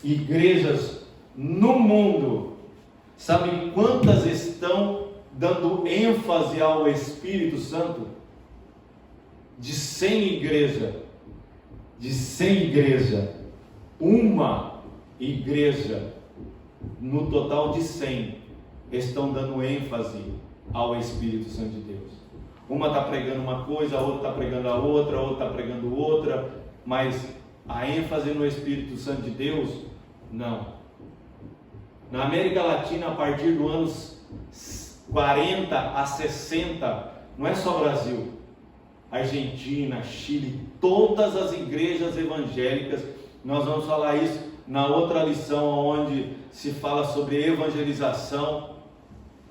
igrejas no mundo, sabe quantas estão dando ênfase ao Espírito Santo? De 100 igrejas, uma igreja no total de 100 estão dando ênfase ao Espírito Santo de Deus. Uma está pregando uma coisa, a outra está pregando a outra está pregando outra, mas a ênfase no Espírito Santo de Deus, não. Na América Latina, a partir dos anos 40 a 60, não é só Brasil, Argentina, Chile, todas as igrejas evangélicas, nós vamos falar isso na outra lição, onde se fala sobre evangelização.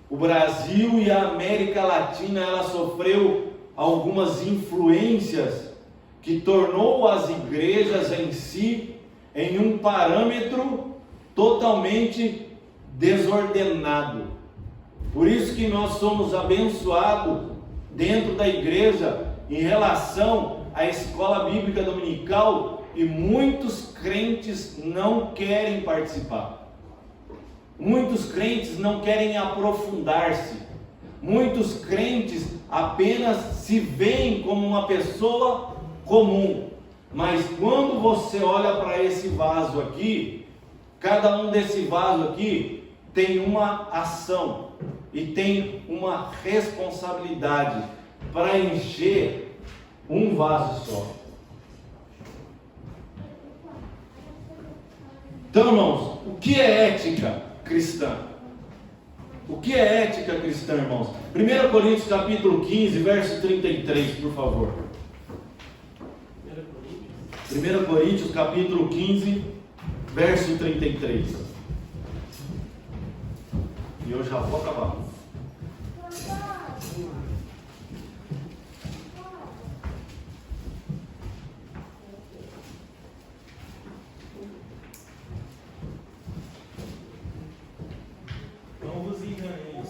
O Brasil e a América Latina, ela sofreu algumas influências que tornou as igrejas em si em um parâmetro totalmente desordenado. Por isso que nós somos abençoados dentro da igreja em relação à escola bíblica dominical, e muitos crentes não querem participar. Muitos crentes não querem aprofundar-se. Muitos crentes apenas se veem como uma pessoa comum. Mas quando você olha para esse vaso aqui, cada um desse vaso aqui tem uma ação e tem uma responsabilidade para encher um vaso só. Então, irmãos, o que é ética cristã? O que é ética cristã, irmãos? 1 Coríntios capítulo 15, verso 33, por favor. 1 Coríntios capítulo 15, verso 33. E eu já vou acabar. Não vos enganeis,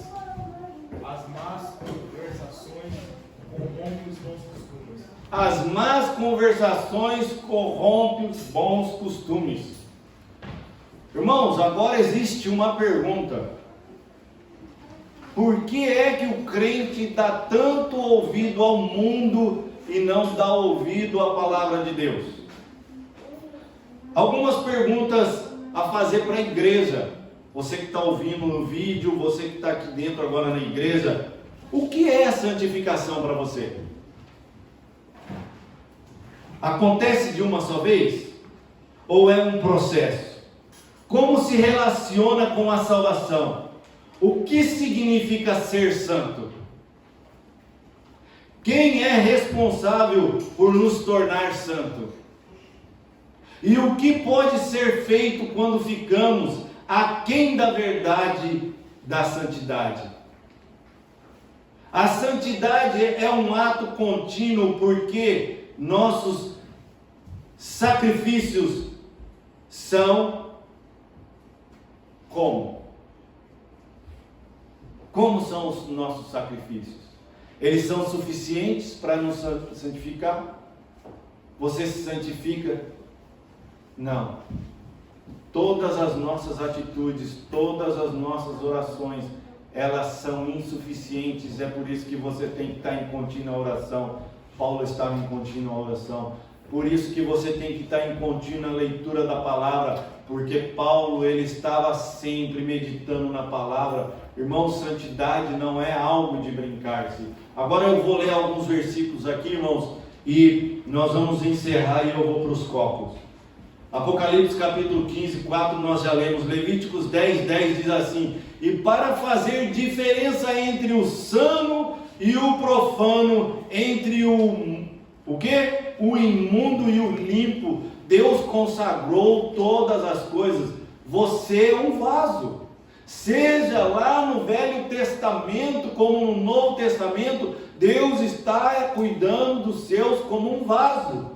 as más conversações corrompem os bons costumes. As más conversações corrompem os bons costumes. Irmãos, agora existe uma pergunta: por que é que o crente dá tanto ouvido ao mundo e não dá ouvido à palavra de Deus? Algumas perguntas a fazer para a igreja. Você que está ouvindo no vídeo, você que está aqui dentro agora na igreja, o que é santificação para você? Acontece de uma só vez? Ou é um processo? Como se relaciona com a salvação? O que significa ser santo? Quem é responsável por nos tornar santo? E o que pode ser feito quando ficamos aquém da verdade da santidade? A santidade é um ato contínuo, porque nossos sacrifícios são Como? Como são os nossos sacrifícios? Eles são suficientes para nos santificar? Você se santifica? Não. Todas as nossas atitudes, todas as nossas orações, elas são insuficientes. É por isso que você tem que estar em contínua oração. Paulo estava em contínua oração. Por isso que você tem que estar em contínua leitura da palavra, porque Paulo, ele estava sempre meditando na palavra. Irmão, santidade não é algo de brincar-se. Agora eu vou ler alguns versículos aqui, irmãos, e nós vamos encerrar e eu vou para os copos. Apocalipse capítulo 15, 4, nós já lemos. Levíticos 10, 10 diz assim: e para fazer diferença entre o sano e o profano, entre o quê? O imundo e o limpo, Deus consagrou todas as coisas. Você é um vaso. Seja lá no Velho Testamento como no Novo Testamento, Deus está cuidando dos seus como um vaso.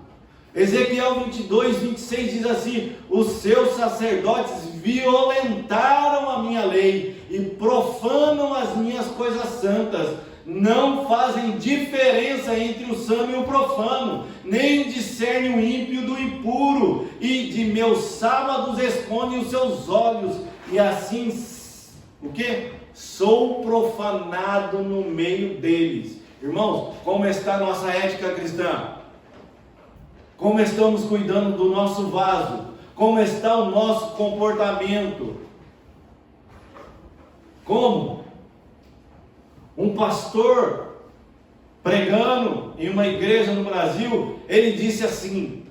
Ezequiel 22, 26 diz assim: os seus sacerdotes violentaram a minha lei e profanam as minhas coisas santas. Não fazem diferença entre o sano e o profano, nem discernem o ímpio do impuro, e de meus sábados escondem os seus olhos, e assim, o que? Sou profanado no meio deles. Irmãos, como está a nossa ética cristã? Como estamos cuidando do nosso vaso? Como está o nosso comportamento? Como? Um pastor pregando em uma igreja no Brasil, ele disse assim: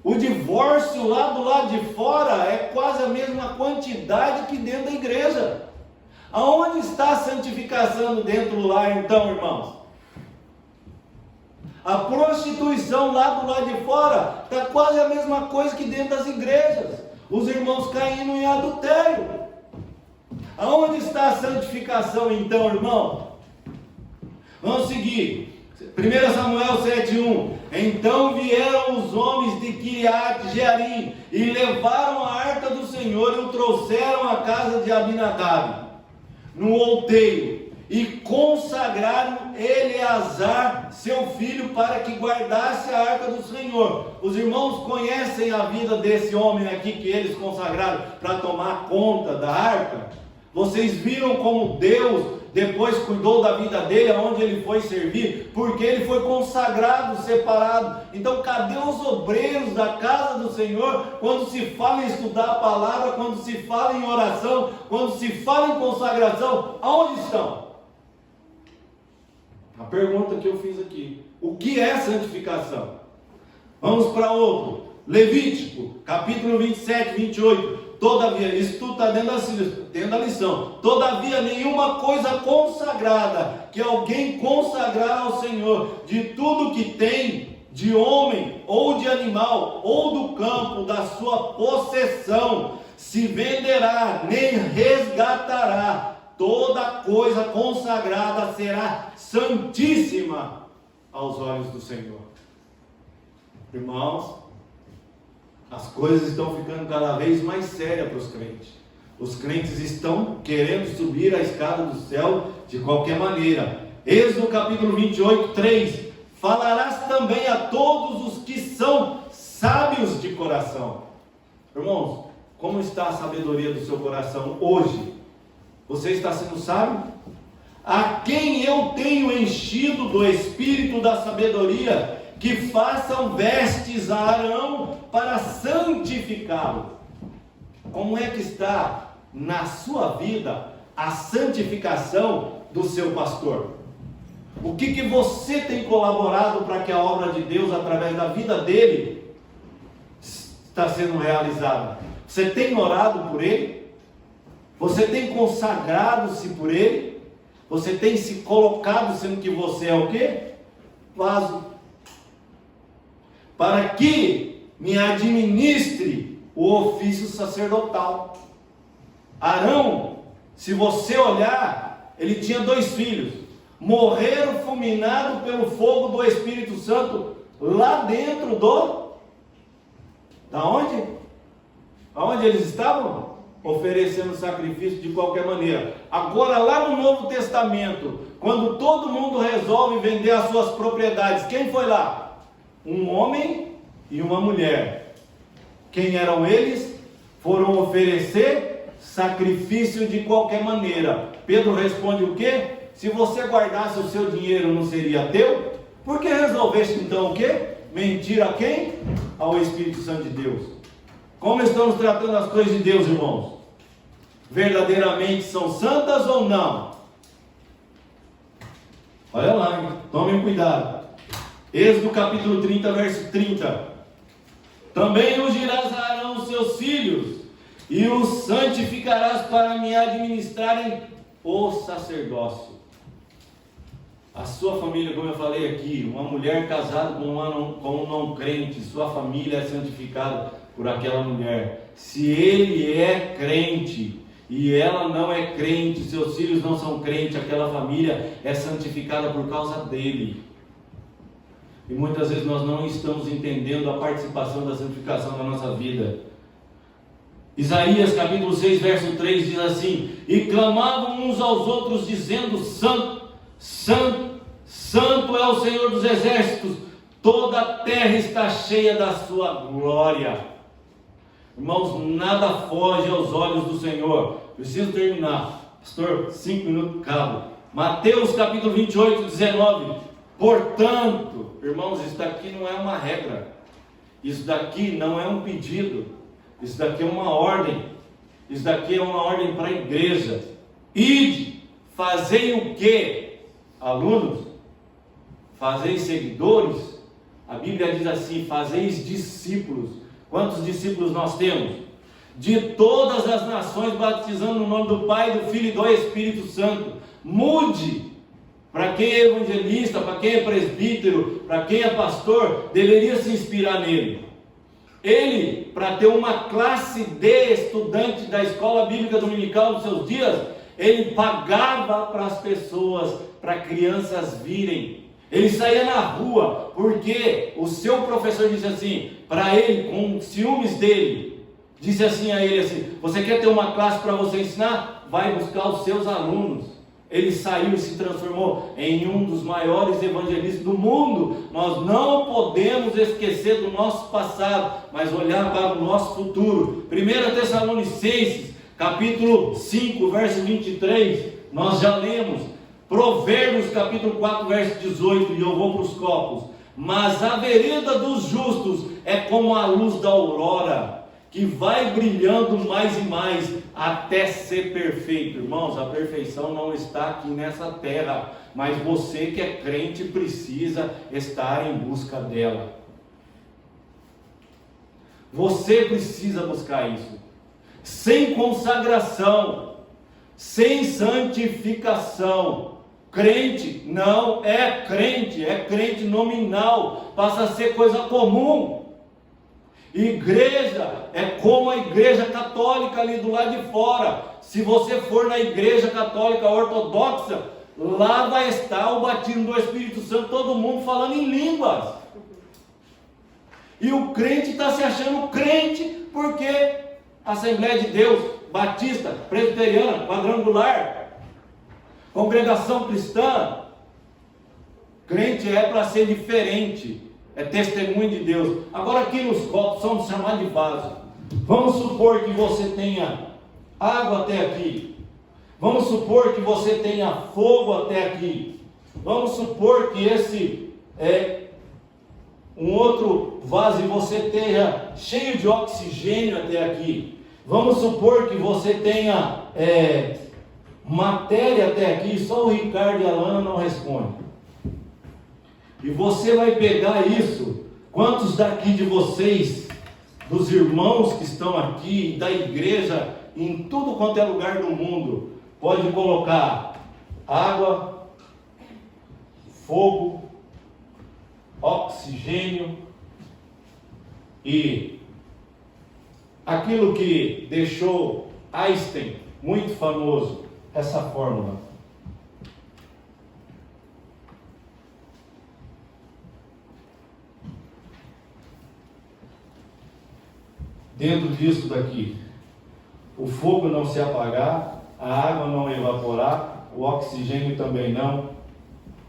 o divórcio lá do lado de fora é quase a mesma quantidade que dentro da igreja. Aonde está a santificação dentro do lar, então, irmãos? A prostituição lá do lado de fora está quase a mesma coisa que dentro das igrejas. Os irmãos caindo em adultério. Aonde está a santificação então, irmão? Vamos seguir. 1 Samuel 7:1. Então vieram os homens de Kiriat Jearim e levaram a arca do Senhor e o trouxeram à casa de Abinadab, no outeiro, e consagraram Eleazar, seu filho, para que guardasse a arca do Senhor. Os irmãos conhecem a vida desse homem aqui que eles consagraram para tomar conta da arca? Vocês viram como Deus depois cuidou da vida dele, aonde ele foi servir? Porque ele foi consagrado, separado. Então cadê os obreiros da casa do Senhor, quando se fala em estudar a palavra, quando se fala em oração, quando se fala em consagração? Aonde estão? A pergunta que eu fiz aqui: o que é santificação? Vamos para outro. Levítico, capítulo 27, 28. Todavia, isso tudo está dentro da lição. Todavia, nenhuma coisa consagrada que alguém consagrar ao Senhor, de tudo que tem, de homem ou de animal, ou do campo, da sua possessão, se venderá, nem resgatará. Toda coisa consagrada será santíssima aos olhos do Senhor. Irmãos, as coisas estão ficando cada vez mais sérias para os crentes. Os crentes estão querendo subir a escada do céu de qualquer maneira. Êxodo capítulo 28, 3. Falarás também a todos os que são sábios de coração. Irmãos, como está a sabedoria do seu coração hoje? Você está sendo sábio? A quem eu tenho enchido do espírito da sabedoria, que façam vestes a Arão para santificá-lo. Como é que está na sua vida a santificação do seu pastor? O que você tem colaborado para que a obra de Deus, através da vida dele, está sendo realizada? Você tem orado por ele? Você tem consagrado-se por ele? Você tem se colocado, sendo que você é o quê? Vaso. Para que me administre o ofício sacerdotal. Arão, se você olhar, ele tinha 2 filhos, morreram fulminados pelo fogo do Espírito Santo, lá dentro da onde? Aonde eles estavam? oferecendo sacrifício de qualquer maneira. Agora, lá no Novo Testamento, quando todo mundo resolve vender as suas propriedades, quem foi lá? Um homem e uma mulher. Quem eram eles? Foram oferecer sacrifício de qualquer maneira. Pedro responde o quê? Se você guardasse o seu dinheiro, não seria teu? Por que resolveste então o quê? Mentir a quem? Ao Espírito Santo de Deus. Como estamos tratando as coisas de Deus, irmãos? Verdadeiramente são santas ou não? Olha lá, hein? Tomem cuidado. Êxodo capítulo 30, verso 30. Também ungirás a Arão os seus filhos, e os santificarás para me administrarem o sacerdócio. A sua família, como eu falei aqui, uma mulher casada com um não crente, sua família é santificada por aquela mulher. Se ele é crente e ela não é crente, seus filhos não são crentes, aquela família é santificada por causa dele. E muitas vezes nós não estamos entendendo a participação da santificação na nossa vida. Isaías capítulo 6, verso 3 diz assim: e clamavam uns aos outros dizendo: Santo, Santo, Santo é o Senhor dos exércitos, toda a terra está cheia da sua glória. Irmãos, nada foge aos olhos do Senhor. Preciso terminar, pastor, 5 minutos cabo. Mateus capítulo 28, 19. Portanto, irmãos, isso daqui não é uma regra, isso daqui não é um pedido, isso daqui é uma ordem, isso daqui é uma ordem para a igreja. Ide, fazei o quê? Alunos, fazeis seguidores. A Bíblia diz assim: fazeis discípulos. Quantos discípulos nós temos? De todas as nações, batizando no nome do Pai, do Filho e do Espírito Santo. Mude. Para quem é evangelista, para quem é presbítero, para quem é pastor, deveria se inspirar nele. Ele, para ter uma classe de estudantes da escola bíblica dominical nos seus dias, ele pagava para as pessoas, para crianças virem. Ele saía na rua, porque o seu professor disse assim, para ele, com ciúmes dele, disse assim a ele assim: você quer ter uma classe para você ensinar? Vai buscar os seus alunos. Ele saiu e se transformou em um dos maiores evangelistas do mundo. Nós não podemos esquecer do nosso passado, mas olhar para o nosso futuro. 1 Tessalonicenses, capítulo 5, verso 23, nós já lemos. Provérbios, capítulo 4, verso 18, e eu vou para os copos. Mas a vereda dos justos é como a luz da aurora, que vai brilhando mais e mais até ser perfeito. Irmãos, a perfeição não está aqui nessa terra, mas você que é crente precisa estar em busca dela. Você precisa buscar isso. Sem consagração, sem santificação, crente não é crente nominal, passa a ser coisa comum. Igreja é como a igreja católica ali do lado de fora. Se você for na igreja católica ortodoxa, lá vai estar o batismo do Espírito Santo, todo mundo falando em línguas. E o crente está se achando crente porque Assembleia de Deus, Batista, Presbiteriana, Quadrangular, Congregação Cristã. Crente é para ser diferente. É testemunho de Deus. Agora aqui nos copos somos chamados de vaso. Vamos supor que você tenha água até aqui. Vamos supor que você tenha fogo até aqui. Vamos supor que esse é um outro vaso e você esteja cheio de oxigênio até aqui. Vamos supor que você tenha matéria até aqui. Só o Ricardo e a Lana não respondem. E você vai pegar isso. Quantos daqui de vocês, dos irmãos que estão aqui, da igreja, em tudo quanto é lugar do mundo, pode colocar água, fogo, oxigênio e aquilo que deixou Einstein muito famoso, essa fórmula. Dentro disso daqui, o fogo não se apagar, a água não evaporar, o oxigênio também não.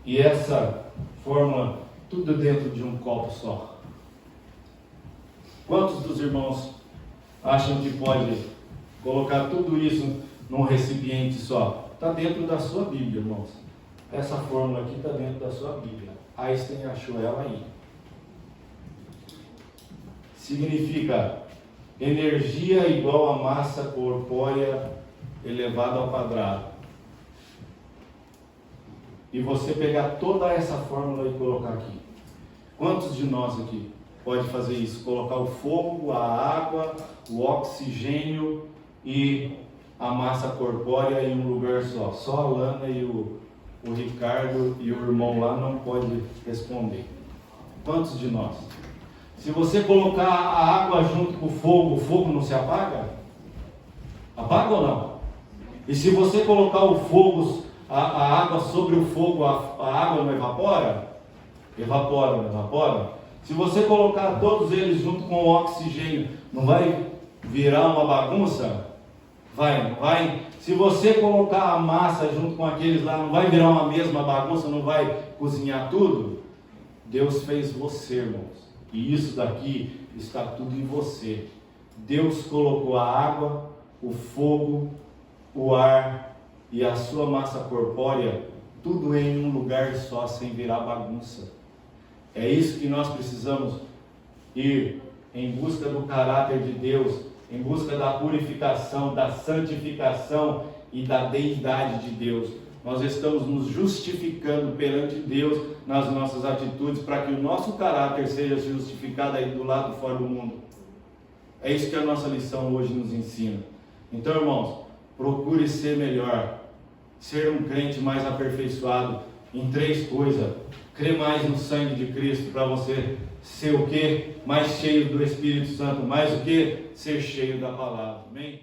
E essa fórmula, tudo dentro de um copo só. Quantos dos irmãos acham que pode colocar tudo isso num recipiente só? Está dentro da sua Bíblia, irmãos. Essa fórmula aqui está dentro da sua Bíblia. Einstein achou ela aí. Significa energia igual a massa corpórea elevada ao quadrado. E você pegar toda essa fórmula e colocar aqui. Quantos de nós aqui pode fazer isso? Colocar o fogo, a água, o oxigênio e a massa corpórea em um lugar só. Só a Lana e o Ricardo e o irmão lá não pode responder. Quantos de nós? Se você colocar a água junto com o fogo não se apaga? Apaga ou não? E se você colocar o fogo, a água sobre o fogo, a água não evapora? Evapora, não evapora? Se você colocar todos eles junto com o oxigênio, não vai virar uma bagunça? Vai, não vai? Se você colocar a massa junto com aqueles lá, não vai virar uma mesma bagunça, não vai cozinhar tudo? Deus fez você, irmãos. E isso daqui está tudo em você. Deus colocou a água, o fogo, o ar e a sua massa corpórea, tudo em um lugar só, sem virar bagunça. É isso que nós precisamos ir em busca do caráter de Deus, em busca da purificação, da santificação e da deidade de Deus. Nós estamos nos justificando perante Deus nas nossas atitudes para que o nosso caráter seja justificado aí do lado de fora do mundo. É isso que a nossa lição hoje nos ensina. Então, irmãos, procure ser melhor, ser um crente mais aperfeiçoado em 3 coisas. Crer mais no sangue de Cristo para você ser o quê? Mais cheio do Espírito Santo. Mais o quê? Ser cheio da palavra. Amém?